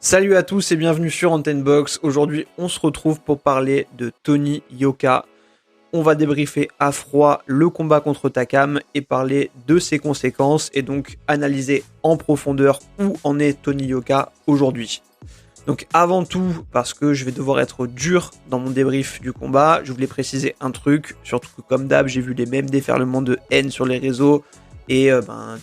Salut à tous et bienvenue sur Antenne Box. Aujourd'hui, on se retrouve pour parler de Tony Yoka. On va débriefer à froid le combat contre Takam et parler de ses conséquences et donc analyser en profondeur où en est Tony Yoka aujourd'hui. Donc avant tout, parce que je vais devoir être dur dans mon débrief du combat, je voulais préciser un truc, surtout que comme d'hab, j'ai vu les mêmes déferlements de haine sur les réseaux et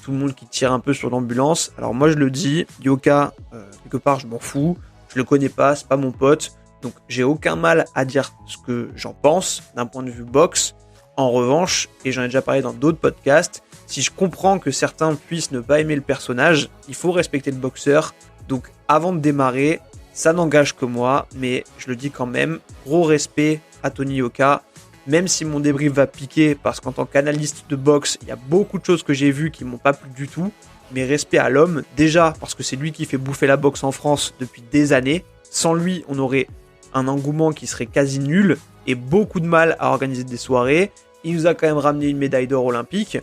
tout le monde qui tire un peu sur l'ambulance. Alors moi je le dis, Yoka, quelque part je m'en fous, je le connais pas, c'est pas mon pote, donc j'ai aucun mal à dire ce que j'en pense d'un point de vue boxe. En revanche, et j'en ai déjà parlé dans d'autres podcasts, si je comprends que certains puissent ne pas aimer le personnage, il faut respecter le boxeur. Donc avant de démarrer, ça n'engage que moi, mais je le dis quand même, gros respect à Tony Yoka, même si mon débrief va piquer, parce qu'en tant qu'analyste de boxe, il y a beaucoup de choses que j'ai vues qui m'ont pas plu du tout, mais respect à l'homme, déjà parce que c'est lui qui fait bouffer la boxe en France depuis des années. Sans lui, on aurait un engouement qui serait quasi nul et beaucoup de mal à organiser des soirées. Il nous a quand même ramené une médaille d'or olympique.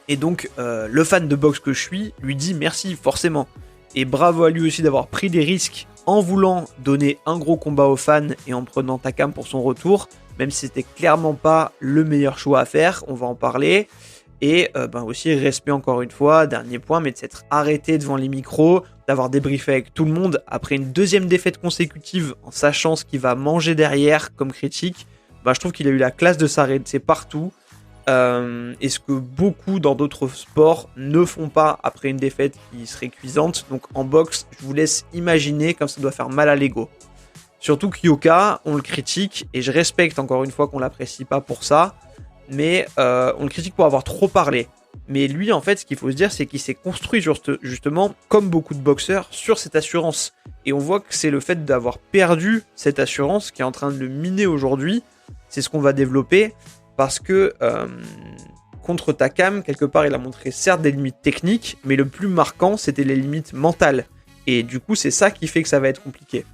Et donc, le fan de boxe que je suis lui dit merci, forcément. Et bravo à lui aussi d'avoir pris des risques en voulant donner un gros combat aux fans et en prenant Takam pour son retour, même si c'était clairement pas le meilleur choix à faire, on va en parler. Et aussi respect encore une fois, dernier point, mais de s'être arrêté devant les micros, d'avoir débriefé avec tout le monde après une deuxième défaite consécutive en sachant ce qu'il va manger derrière comme critique. Je trouve qu'il a eu la classe de s'arrêter partout. Et ce que beaucoup dans d'autres sports ne font pas après une défaite qui serait cuisante. Donc en boxe, je vous laisse imaginer comme ça doit faire mal à l'ego. Surtout que Yoka, on le critique, et je respecte encore une fois qu'on l'apprécie pas pour ça, mais on le critique pour avoir trop parlé. Mais lui, en fait, ce qu'il faut se dire, c'est qu'il s'est construit justement, comme beaucoup de boxeurs, sur cette assurance. Et on voit que c'est le fait d'avoir perdu cette assurance qui est en train de le miner aujourd'hui. C'est ce qu'on va développer. Parce que contre Takam, quelque part, il a montré certes des limites techniques, mais le plus marquant, c'était les limites mentales. Et du coup, c'est ça qui fait que ça va être compliqué.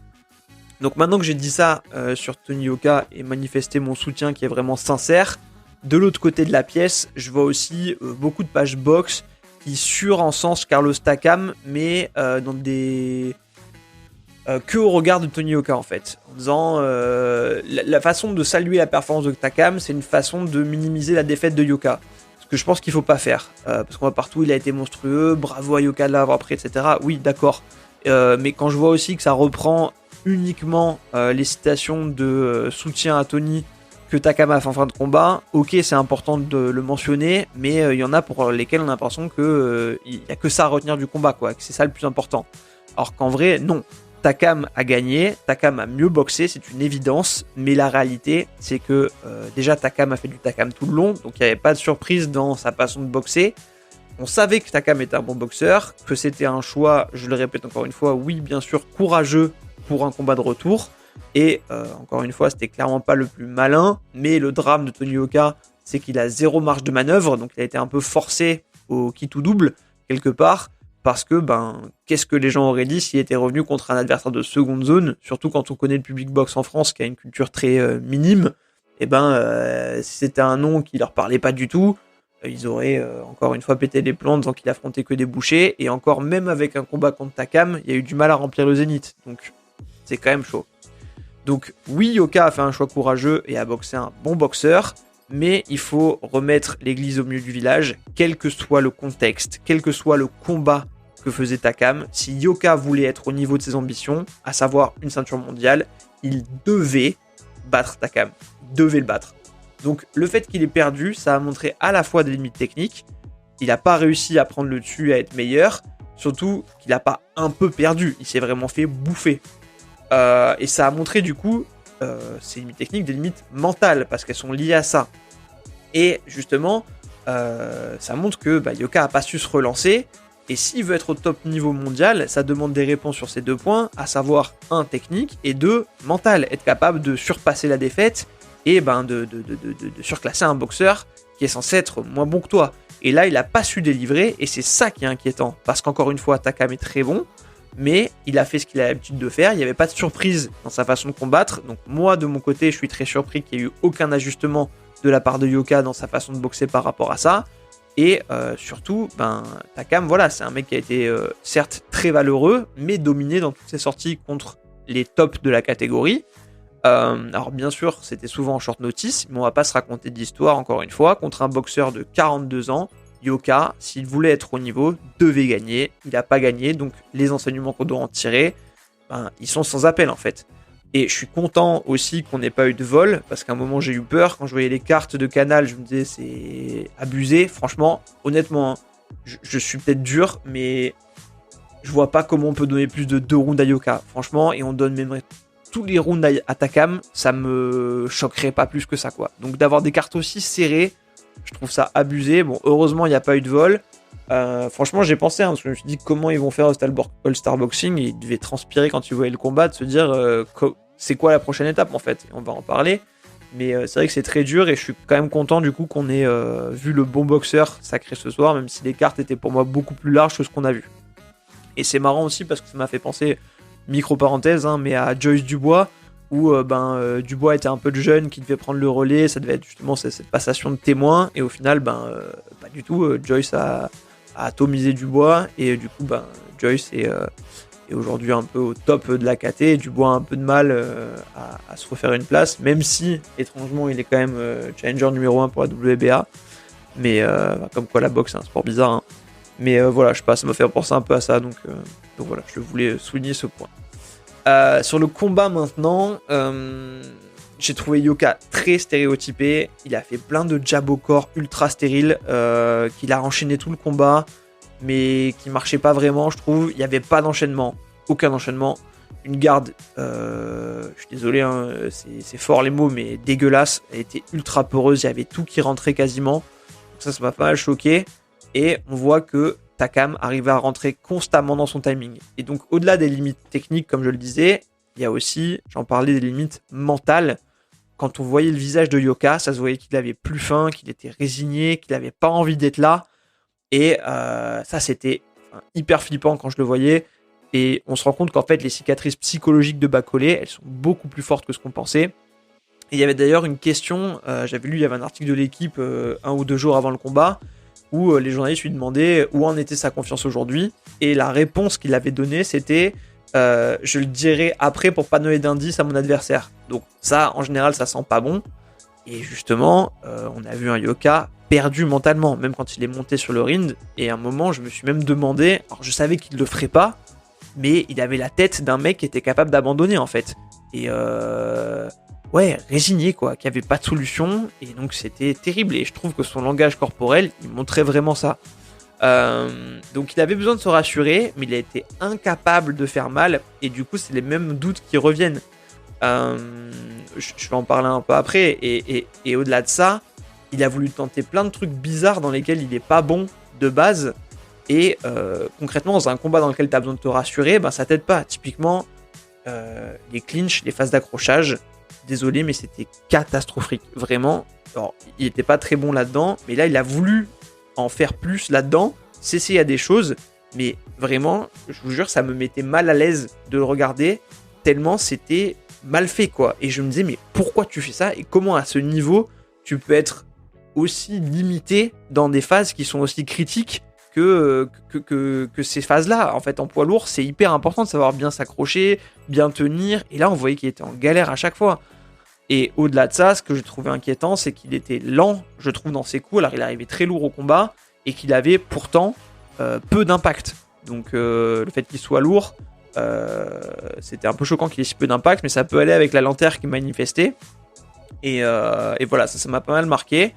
Donc maintenant que j'ai dit ça sur Tony Yoka et manifesté mon soutien qui est vraiment sincère, de l'autre côté de la pièce, je vois aussi beaucoup de pages box qui surencensent Carlos Takam, mais dans des... que au regard de Tony Yoka en fait, en disant la façon de saluer la performance de Takam, c'est une façon de minimiser la défaite de Yoka, ce que je pense qu'il faut pas faire, parce qu'on voit partout il a été monstrueux, bravo à Yoka de l'avoir pris, etc. Oui, d'accord, mais quand je vois aussi que ça reprend uniquement les citations de soutien à Tony que Takam a fait en fin de combat, ok, c'est important de le mentionner, mais il y en a pour lesquels on a l'impression que il y a que ça à retenir du combat, quoi, que c'est ça le plus important, alors qu'en vrai non. Takam a gagné, Takam a mieux boxé, c'est une évidence, mais la réalité, c'est que déjà Takam a fait du Takam tout le long, donc il n'y avait pas de surprise dans sa façon de boxer. On savait que Takam était un bon boxeur, que c'était un choix, je le répète encore une fois, oui bien sûr, courageux pour un combat de retour, et encore une fois, c'était clairement pas le plus malin, mais le drame de Tony Yoka, c'est qu'il a zéro marge de manœuvre, donc il a été un peu forcé au kit ou double, quelque part, parce que, qu'est-ce que les gens auraient dit s'il était revenu contre un adversaire de seconde zone, surtout quand on connaît le public boxe en France, qui a une culture très minime, et si c'était un nom qui leur parlait pas du tout, ils auraient encore une fois pété les plombs en disant qu'il affrontait que des bouchers, et encore même avec un combat contre Takam, il y a eu du mal à remplir le zénith, donc c'est quand même chaud. Donc oui, Yoka a fait un choix courageux et a boxé un bon boxeur, mais il faut remettre l'église au milieu du village, quel que soit le contexte, quel que soit le combat que faisait Takam. Si Yoka voulait être au niveau de ses ambitions, à savoir une ceinture mondiale, il devait battre Takam. Il devait le battre. Donc le fait qu'il ait perdu, ça a montré à la fois des limites techniques, il n'a pas réussi à prendre le dessus, à être meilleur, surtout qu'il n'a pas un peu perdu, il s'est vraiment fait bouffer. Et ça a montré du coup ces limites techniques, des limites mentales, parce qu'elles sont liées à ça. Et justement, ça montre que Yoka n'a pas su se relancer, et s'il veut être au top niveau mondial, ça demande des réponses sur ces deux points, à savoir 1, technique, et 2, mental, être capable de surpasser la défaite, et de surclasser un boxeur qui est censé être moins bon que toi. Et là, il n'a pas su délivrer, et c'est ça qui est inquiétant, parce qu'encore une fois, Takam est très bon, mais il a fait ce qu'il a l'habitude de faire, il n'y avait pas de surprise dans sa façon de combattre, donc moi de mon côté je suis très surpris qu'il n'y ait eu aucun ajustement de la part de Yoka dans sa façon de boxer par rapport à ça, Et surtout, Takam, voilà, c'est un mec qui a été certes très valeureux, mais dominé dans toutes ses sorties contre les tops de la catégorie. Alors bien sûr, c'était souvent en short notice, mais on va pas se raconter d'histoire encore une fois. Contre un boxeur de 42 ans, Yoka, s'il voulait être au niveau, devait gagner. Il n'a pas gagné, donc les enseignements qu'on doit en tirer, ils sont sans appel en fait. Et je suis content aussi qu'on n'ait pas eu de vol, parce qu'à un moment j'ai eu peur, quand je voyais les cartes de Canal, je me disais c'est abusé. Franchement, honnêtement, je suis peut-être dur, mais je vois pas comment on peut donner plus de 2 rounds à Yoka. Franchement, et on donne même tous les rounds à Takam, ça me choquerait pas plus que ça, quoi. Donc d'avoir des cartes aussi serrées, je trouve ça abusé. Bon, heureusement, il n'y a pas eu de vol. Franchement, j'ai pensé, parce que je me suis dit comment ils vont faire All-Star Boxing, et ils devaient transpirer quand ils voyaient le combat, de se dire c'est quoi la prochaine étape en fait, et on va en parler. Mais c'est vrai que c'est très dur, et je suis quand même content du coup qu'on ait vu le bon boxeur sacré ce soir, même si les cartes étaient pour moi beaucoup plus larges que ce qu'on a vu. Et c'est marrant aussi parce que ça m'a fait penser, micro-parenthèse, mais à Joyce Dubois, où Dubois était un peu de jeune qui devait prendre le relais, ça devait être justement cette passation de témoin, et au final, pas du tout, Joyce a atomisé Dubois, et du coup, Joyce est aujourd'hui un peu au top de la KT, et Dubois a un peu de mal à se refaire une place, même si, étrangement, il est quand même challenger numéro 1 pour la WBA, mais comme quoi la boxe, c'est un sport bizarre, hein. Mais voilà, je sais pas, ça m'a fait penser un peu à ça, donc voilà, je voulais souligner ce point. Sur le combat maintenant, j'ai trouvé Yoka très stéréotypé. Il a fait plein de jabs au corps ultra stériles, qu'il a enchaîné tout le combat, mais qui marchait pas vraiment, je trouve. Il n'y avait pas d'enchaînement, aucun enchaînement. Une garde, je suis désolé, c'est fort les mots, mais dégueulasse. Elle était ultra poreuse, il y avait tout qui rentrait quasiment. Donc ça m'a pas mal choqué. Et on voit que Takam arrivait à rentrer constamment dans son timing. Et donc, au-delà des limites techniques, comme je le disais, il y a aussi, j'en parlais, des limites mentales. Quand on voyait le visage de Yoka, ça se voyait qu'il avait plus faim, qu'il était résigné, qu'il n'avait pas envie d'être là. Et ça, c'était hyper flippant quand je le voyais. Et on se rend compte qu'en fait, les cicatrices psychologiques de Bacolé, elles sont beaucoup plus fortes que ce qu'on pensait. Et il y avait d'ailleurs une question, j'avais lu, il y avait un article de l'équipe 1 ou 2 jours avant le combat, où les journalistes lui demandaient où en était sa confiance aujourd'hui, et la réponse qu'il avait donnée, c'était je le dirai après pour pas donner d'indice à mon adversaire. Donc ça, en général, ça sent pas bon, et justement, on a vu un Yoka perdu mentalement, même quand il est monté sur le ring, et à un moment, je me suis même demandé, alors je savais qu'il le ferait pas, mais il avait la tête d'un mec qui était capable d'abandonner, en fait, et résigné, quoi, qui avait pas de solution, et donc c'était terrible, et je trouve que son langage corporel, il montrait vraiment ça. Donc il avait besoin de se rassurer, mais il a été incapable de faire mal, et du coup c'est les mêmes doutes qui reviennent. Je vais en parler un peu après, et au-delà de ça, il a voulu tenter plein de trucs bizarres dans lesquels il est pas bon de base, et concrètement dans un combat dans lequel tu as besoin de te rassurer, ça t'aide pas. Typiquement, les clinches, les phases d'accrochage, désolé, mais c'était catastrophique, vraiment. Alors, il était pas très bon là-dedans, mais là, il a voulu en faire plus là-dedans, s'essayer à des choses, mais vraiment, je vous jure, ça me mettait mal à l'aise de le regarder, tellement c'était mal fait, quoi. Et je me disais, mais pourquoi tu fais ça, et comment à ce niveau, tu peux être aussi limité dans des phases qui sont aussi critiques que ces phases-là. En fait, en poids lourd, c'est hyper important de savoir bien s'accrocher, bien tenir, et là, on voyait qu'il était en galère à chaque fois. Et au-delà de ça, ce que j'ai trouvé inquiétant, c'est qu'il était lent, je trouve, dans ses coups. Alors, il arrivait très lourd au combat, et qu'il avait pourtant peu d'impact. Donc, le fait qu'il soit lourd, c'était un peu choquant qu'il ait si peu d'impact, mais ça peut aller avec la lenteur qu'il manifestait. Et voilà, ça m'a pas mal marqué.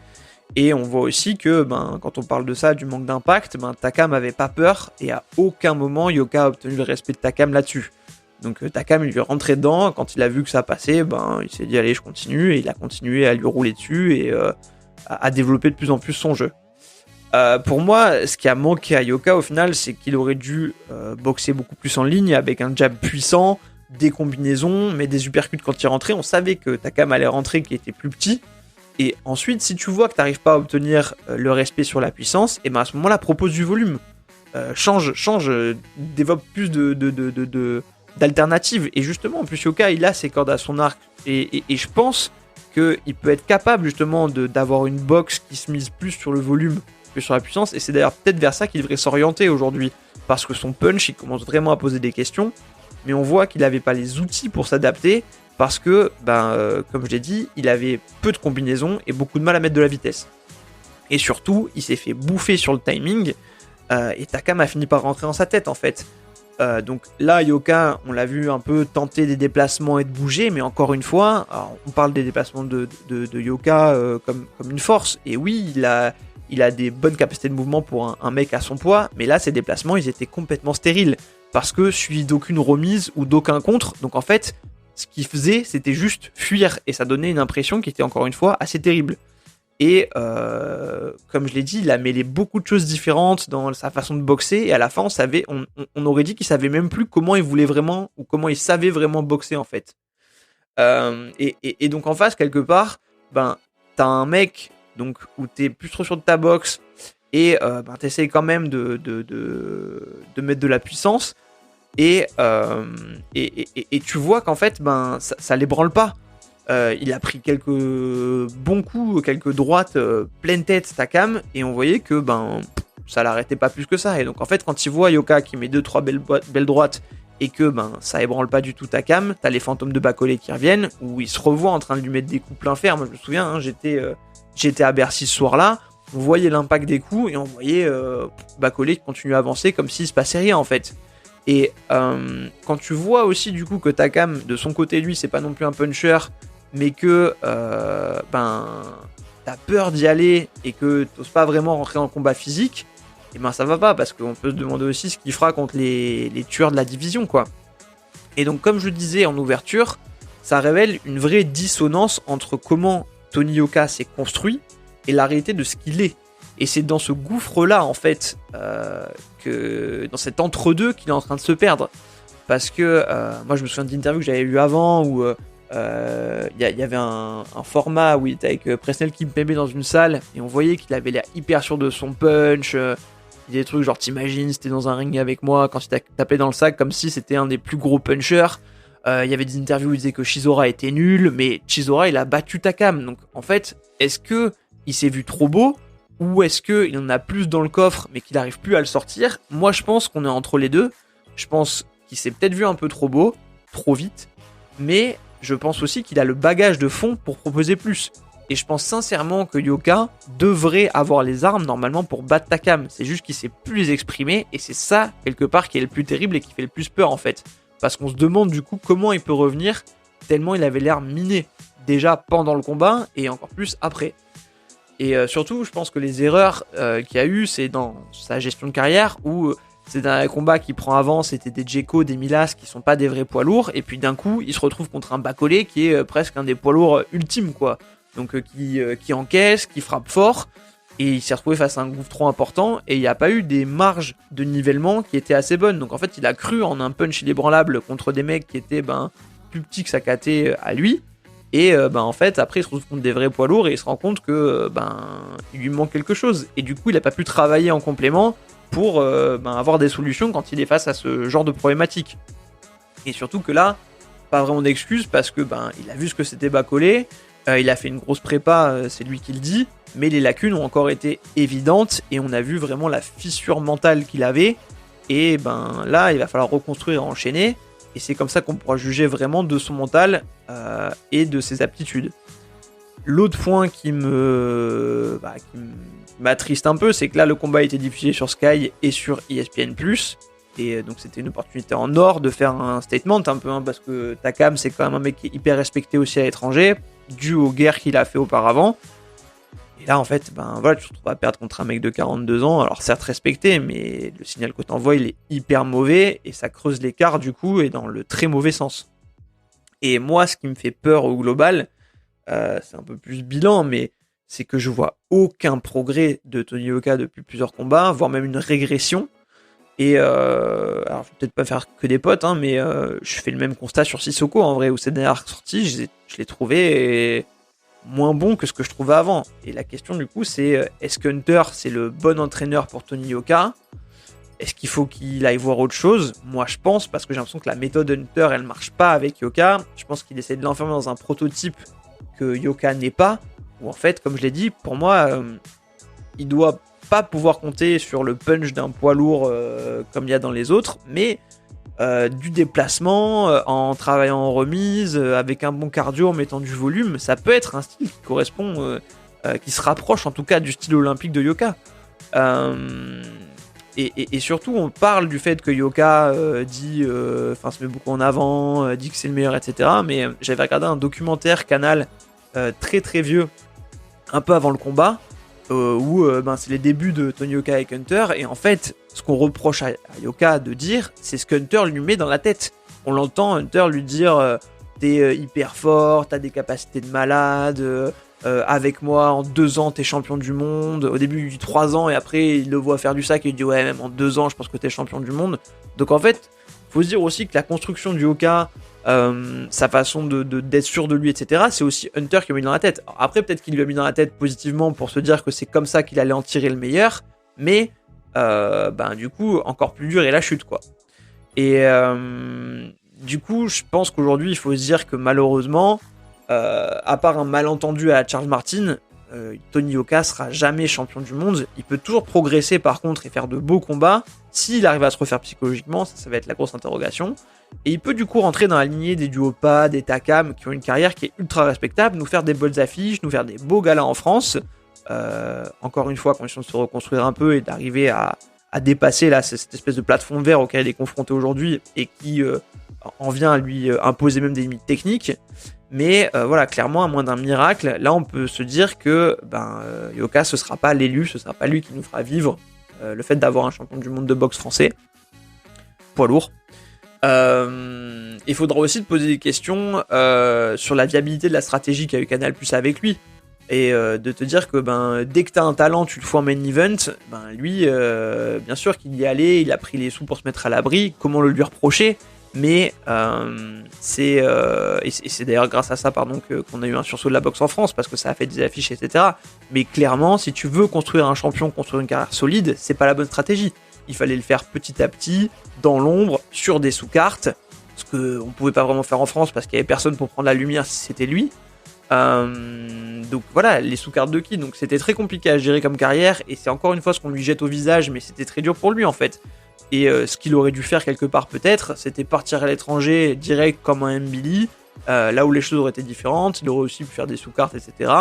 Et on voit aussi que, quand on parle de ça, du manque d'impact, Takam avait pas peur, et à aucun moment, Yoka a obtenu le respect de Takam là-dessus. Donc Takam, il lui est rentré dedans, quand il a vu que ça passait, il s'est dit allez, je continue, et il a continué à lui rouler dessus, et à développer de plus en plus son jeu. Pour moi, ce qui a manqué à Yoka au final, c'est qu'il aurait dû boxer beaucoup plus en ligne, avec un jab puissant, des combinaisons, mais des uppercuts quand il rentrait. On savait que Takam allait rentrer, qui était plus petit. Et ensuite, si tu vois que tu n'arrives pas à obtenir le respect sur la puissance, et à ce moment-là, propose du volume. Change, développe plus d'alternatives. Et justement, en plus, Yoka, il a ses cordes à son arc. Et je pense qu'il peut être capable, justement, d'avoir une boxe qui se mise plus sur le volume que sur la puissance, et c'est d'ailleurs peut-être vers ça qu'il devrait s'orienter aujourd'hui, parce que son punch, il commence vraiment à poser des questions, mais on voit qu'il n'avait pas les outils pour s'adapter, parce que, comme je l'ai dit, il avait peu de combinaisons et beaucoup de mal à mettre de la vitesse. Et surtout, il s'est fait bouffer sur le timing, et Takam a fini par rentrer dans sa tête en fait. Donc là, Yoka, on l'a vu un peu tenter des déplacements et de bouger, mais encore une fois, alors, on parle des déplacements de Yoka comme une force, et oui, il a des bonnes capacités de mouvement pour un mec à son poids, mais là, ses déplacements, ils étaient complètement stériles, parce que suivi d'aucune remise ou d'aucun contre, donc en fait, ce qu'il faisait, c'était juste fuir, et ça donnait une impression qui était encore une fois assez terrible. Et comme je l'ai dit, il a mêlé beaucoup de choses différentes dans sa façon de boxer. Et à la fin, on aurait dit qu'il savait même plus comment il voulait vraiment ou comment il savait vraiment boxer en fait. Et donc en face, quelque part, t'as un mec donc où t'es plus trop sûr de ta boxe et t'essayes quand même de mettre de la puissance. Et tu vois qu'en fait, ça l'ébranle pas. Il a pris quelques bons coups, quelques droites pleine tête Takam, et on voyait que ça l'arrêtait pas plus que ça. Et donc en fait, quand il voit Yoka qui met 2-3 belles droites et que ça ébranle pas du tout Takam, t'as les fantômes de Bacolé qui reviennent, où il se revoit en train de lui mettre des coups plein fer. Moi je me souviens, j'étais à Bercy ce soir-là, on voyait l'impact des coups et on voyait Bacolé continuer à avancer comme s'il se passait rien en fait. Et quand tu vois aussi du coup que Takam, de son côté lui, c'est pas non plus un puncher, mais que t'as peur d'y aller et que t'oses pas vraiment rentrer en combat physique, et ça va pas, parce qu'on peut se demander aussi ce qu'il fera contre les tueurs de la division, quoi. Et donc, comme je disais en ouverture, ça révèle une vraie dissonance entre comment Tony Yoka s'est construit et la réalité de ce qu'il est. Et c'est dans ce gouffre-là, en fait, dans cet entre-deux qu'il est en train de se perdre. Parce que, moi, je me souviens d'interviews que j'avais eues avant où y avait un format où il était avec Presnel Kimpembe dans une salle et on voyait qu'il avait l'air hyper sûr de son punch. Il y a des trucs genre t'imagines si t'es dans un ring avec moi quand il t'a tapé dans le sac comme si c'était un des plus gros punchers. Il y avait des interviews où il disait que Chisora était nul, mais Chisora il a battu Takam. Donc en fait, est-ce que il s'est vu trop beau ou est-ce qu'il en a plus dans le coffre mais qu'il n'arrive plus à le sortir? Moi je pense qu'on est entre les deux. Je pense qu'il s'est peut-être vu un peu trop beau, trop vite, mais je pense aussi qu'il a le bagage de fond pour proposer plus. Et je pense sincèrement que Yoka devrait avoir les armes normalement pour battre Takam. C'est juste qu'il sait plus les exprimer et c'est ça quelque part qui est le plus terrible et qui fait le plus peur en fait. Parce qu'on se demande du coup comment il peut revenir tellement il avait l'air miné. Déjà pendant le combat et encore plus après. Et surtout je pense que les erreurs qu'il y a eu c'est dans sa gestion de carrière où c'est un combat qu'il prend avant, c'était des Djeko, des Milas qui sont pas des vrais poids lourds, et puis d'un coup, il se retrouve contre un Bacolé qui est presque un des poids lourds ultimes, quoi. Donc qui encaisse, qui frappe fort, et il s'est retrouvé face à un gouffre trop important, et il n'y a pas eu des marges de nivellement qui étaient assez bonnes. Donc en fait, il a cru en un punch inébranlable contre des mecs qui étaient plus petits que sa KT à lui, et en fait, après, il se retrouve contre des vrais poids lourds, et il se rend compte que il lui manque quelque chose, et du coup, il n'a pas pu travailler en complément pour avoir des solutions quand il est face à ce genre de problématique. Et surtout que là, pas vraiment d'excuses parce que il a vu ce que c'était Bacolé, il a fait une grosse prépa, c'est lui qui le dit, mais les lacunes ont encore été évidentes et on a vu vraiment la fissure mentale qu'il avait. Et là, il va falloir reconstruire et enchaîner. Et c'est comme ça qu'on pourra juger vraiment de son mental et de ses aptitudes. L'autre point qui m'attriste un peu, c'est que là, le combat a été diffusé sur Sky et sur ESPN+. Et donc, c'était une opportunité en or de faire un statement un peu, parce que Takam, c'est quand même un mec qui est hyper respecté aussi à l'étranger, dû aux guerres qu'il a fait auparavant. Et là, en fait, tu te retrouves à perdre contre un mec de 42 ans, alors certes respecté, mais le signal que t'envoies, il est hyper mauvais, et ça creuse l'écart, du coup, et dans le très mauvais sens. Et moi, ce qui me fait peur au global, c'est un peu plus bilan, mais c'est que je vois aucun progrès de Tony Yoka depuis plusieurs combats, voire même une régression. Et alors je vais peut-être pas faire que des potes, mais je fais le même constat sur Sissoko en vrai, où cette dernière sortie, je l'ai trouvé moins bon que ce que je trouvais avant. Et la question du coup c'est, est-ce que Hunter c'est le bon entraîneur pour Tony Yoka? Est-ce qu'il faut qu'il aille voir autre chose? Moi je pense, parce que j'ai l'impression que la méthode Hunter elle marche pas avec Yoka. Je pense qu'il essaie de l'enfermer dans un prototype que Yoka n'est pas, ou en fait comme je l'ai dit, pour moi il doit pas pouvoir compter sur le punch d'un poids lourd comme il y a dans les autres, mais du déplacement, en travaillant en remise, avec un bon cardio, en mettant du volume, ça peut être un style qui correspond, qui se rapproche en tout cas du style olympique de Yoka. Et surtout, on parle du fait que Yoka se met beaucoup en avant, dit que c'est le meilleur, etc. Mais j'avais regardé un documentaire Canal très très vieux, un peu avant le combat, où c'est les débuts de Tony Yoka avec Hunter, et en fait, ce qu'on reproche à Yoka de dire, c'est ce que Hunter lui met dans la tête. On l'entend Hunter lui dire t'es hyper fort, t'as des capacités de malade, avec moi en 2 ans t'es champion du monde. Au début il dit 3 ans et après il le voit faire du sac et il dit ouais, même en 2 ans je pense que t'es champion du monde. Donc en fait, faut se dire aussi que la construction du Yoka, sa façon d'être sûr de lui, etc., c'est aussi Hunter qui l'a mis dans la tête. Alors après, peut-être qu'il lui a mis dans la tête positivement pour se dire que c'est comme ça qu'il allait en tirer le meilleur, mais du coup, encore plus dur est la chute, quoi. Et du coup, je pense qu'aujourd'hui, il faut se dire que malheureusement, à part un malentendu à la Charles Martin, Tony Yoka sera jamais champion du monde. Il peut toujours progresser par contre et faire de beaux combats s'il arrive à se refaire psychologiquement, ça va être la grosse interrogation. Et il peut du coup rentrer dans la lignée des Duopa, des Takam qui ont une carrière qui est ultra respectable, nous faire des bonnes affiches, nous faire des beaux galas en France. Encore une fois, condition de se reconstruire un peu et d'arriver à dépasser là, cette espèce de plafond vert auquel il est confronté aujourd'hui et qui en vient à lui imposer même des limites techniques. Mais voilà, clairement, à moins d'un miracle, là on peut se dire que Yoka ce sera pas l'élu, ce sera pas lui qui nous fera vivre le fait d'avoir un champion du monde de boxe français, poids lourd. Il faudra aussi te poser des questions sur la viabilité de la stratégie qu'a eu Canal+ avec lui. Et de te dire que dès que t'as un talent, tu le fous en main event. Lui, bien sûr qu'il y est allé, il a pris les sous pour se mettre à l'abri. Comment le lui reprocher ? Mais c'est d'ailleurs grâce à ça qu'on a eu un sursaut de la boxe en France, parce que ça a fait des affiches, etc. Mais clairement, si tu veux construire un champion, construire une carrière solide, c'est pas la bonne stratégie. Il fallait le faire petit à petit, dans l'ombre, sur des sous-cartes, ce qu'on pouvait pas vraiment faire en France parce qu'il y avait personne pour prendre la lumière si c'était lui. Donc voilà, les sous-cartes de qui, donc c'était très compliqué à gérer comme carrière, et c'est encore une fois ce qu'on lui jette au visage, mais c'était très dur pour lui en fait. Et ce qu'il aurait dû faire quelque part peut-être, c'était partir à l'étranger direct comme un Mbili, là où les choses auraient été différentes. Il aurait aussi pu faire des sous-cartes, etc.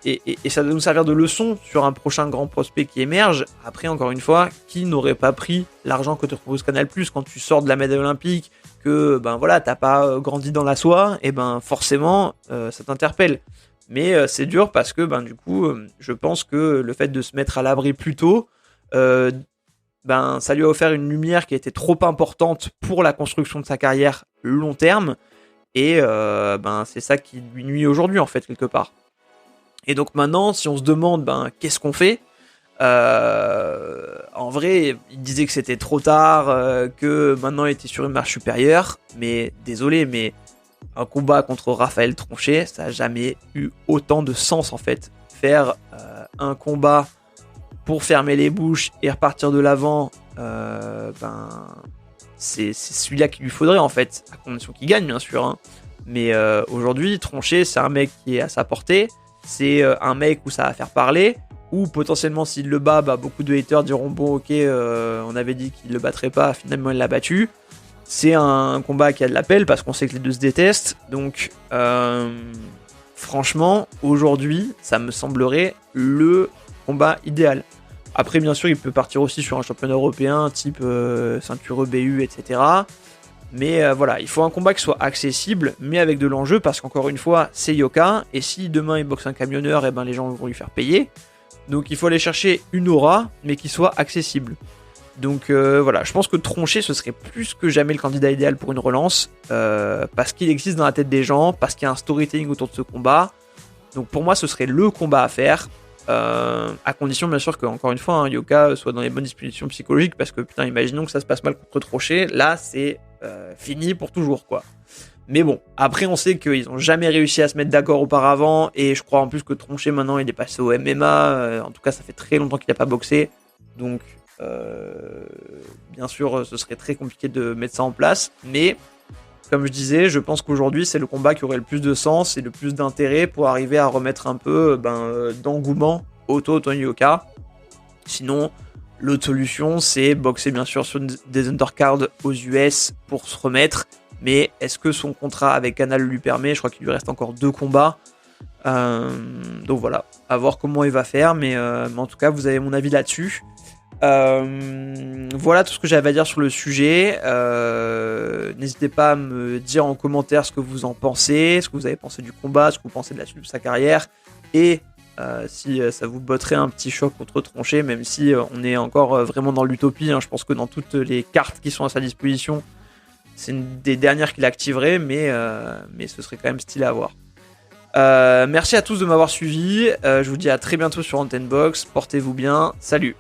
Et ça doit nous servir de leçon sur un prochain grand prospect qui émerge. Après, encore une fois, qui n'aurait pas pris l'argent que te propose Canal+ quand tu sors de la médaille olympique, que t'as pas grandi dans la soie, et forcément ça t'interpelle. Mais c'est dur parce que du coup, je pense que le fait de se mettre à l'abri plus tôt, ça lui a offert une lumière qui a été trop importante pour la construction de sa carrière long terme, et c'est ça qui lui nuit aujourd'hui en fait quelque part. Et donc maintenant, si on se demande qu'est-ce qu'on fait, en vrai, il disait que c'était trop tard, que maintenant il était sur une marche supérieure, mais désolé, mais un combat contre Raphaël Tronchet, ça n'a jamais eu autant de sens en fait. Faire un combat pour fermer les bouches et repartir de l'avant, c'est celui-là qu'il lui faudrait en fait, à condition qu'il gagne bien sûr. Hein. Mais aujourd'hui, Tronchet, c'est un mec qui est à sa portée, c'est un mec où ça va faire parler, ou potentiellement s'il le bat, beaucoup de haters diront bon ok, on avait dit qu'il le battrait pas, finalement il l'a battu. C'est un combat qui a de l'appel parce qu'on sait que les deux se détestent, donc franchement, aujourd'hui, ça me semblerait le combat idéal. Après, bien sûr, il peut partir aussi sur un championnat européen, type ceinture EBU, etc. Mais voilà, il faut un combat qui soit accessible, mais avec de l'enjeu, parce qu'encore une fois, c'est Yoka, et si demain il boxe un camionneur, les gens vont lui faire payer. Donc il faut aller chercher une aura, mais qui soit accessible. Donc voilà, je pense que Tronchet, ce serait plus que jamais le candidat idéal pour une relance, parce qu'il existe dans la tête des gens, parce qu'il y a un storytelling autour de ce combat. Donc pour moi, ce serait le combat à faire. À condition bien sûr que, encore une fois, Yoka soit dans les bonnes dispositions psychologiques, parce que putain, imaginons que ça se passe mal contre Tronchet, là c'est fini pour toujours quoi. Mais bon, après on sait qu'ils ont jamais réussi à se mettre d'accord auparavant, et je crois en plus que Tronchet maintenant il est passé au MMA, en tout cas ça fait très longtemps qu'il n'a pas boxé, donc bien sûr ce serait très compliqué de mettre ça en place, mais comme je disais, je pense qu'aujourd'hui c'est le combat qui aurait le plus de sens et le plus d'intérêt pour arriver à remettre un peu d'engouement autour de Tony Yoka. Sinon, l'autre solution, c'est boxer bien sûr sur des undercards aux US pour se remettre. Mais est-ce que son contrat avec Canal lui permet? Je crois qu'il lui reste encore 2 combats. Donc voilà, à voir comment il va faire. Mais en tout cas, vous avez mon avis là-dessus. Voilà tout ce que j'avais à dire sur le sujet. N'hésitez pas à me dire en commentaire ce que vous en pensez, ce que vous avez pensé du combat, ce que vous pensez de la suite de sa carrière, et si ça vous botterait un petit choc contre Tronchet, même si on est encore vraiment dans l'utopie. Je pense que dans toutes les cartes qui sont à sa disposition, c'est une des dernières qu'il activerait, mais ce serait quand même stylé à voir. Merci à tous de m'avoir suivi. Je vous dis à très bientôt sur Antenne Box. Portez-vous bien. Salut.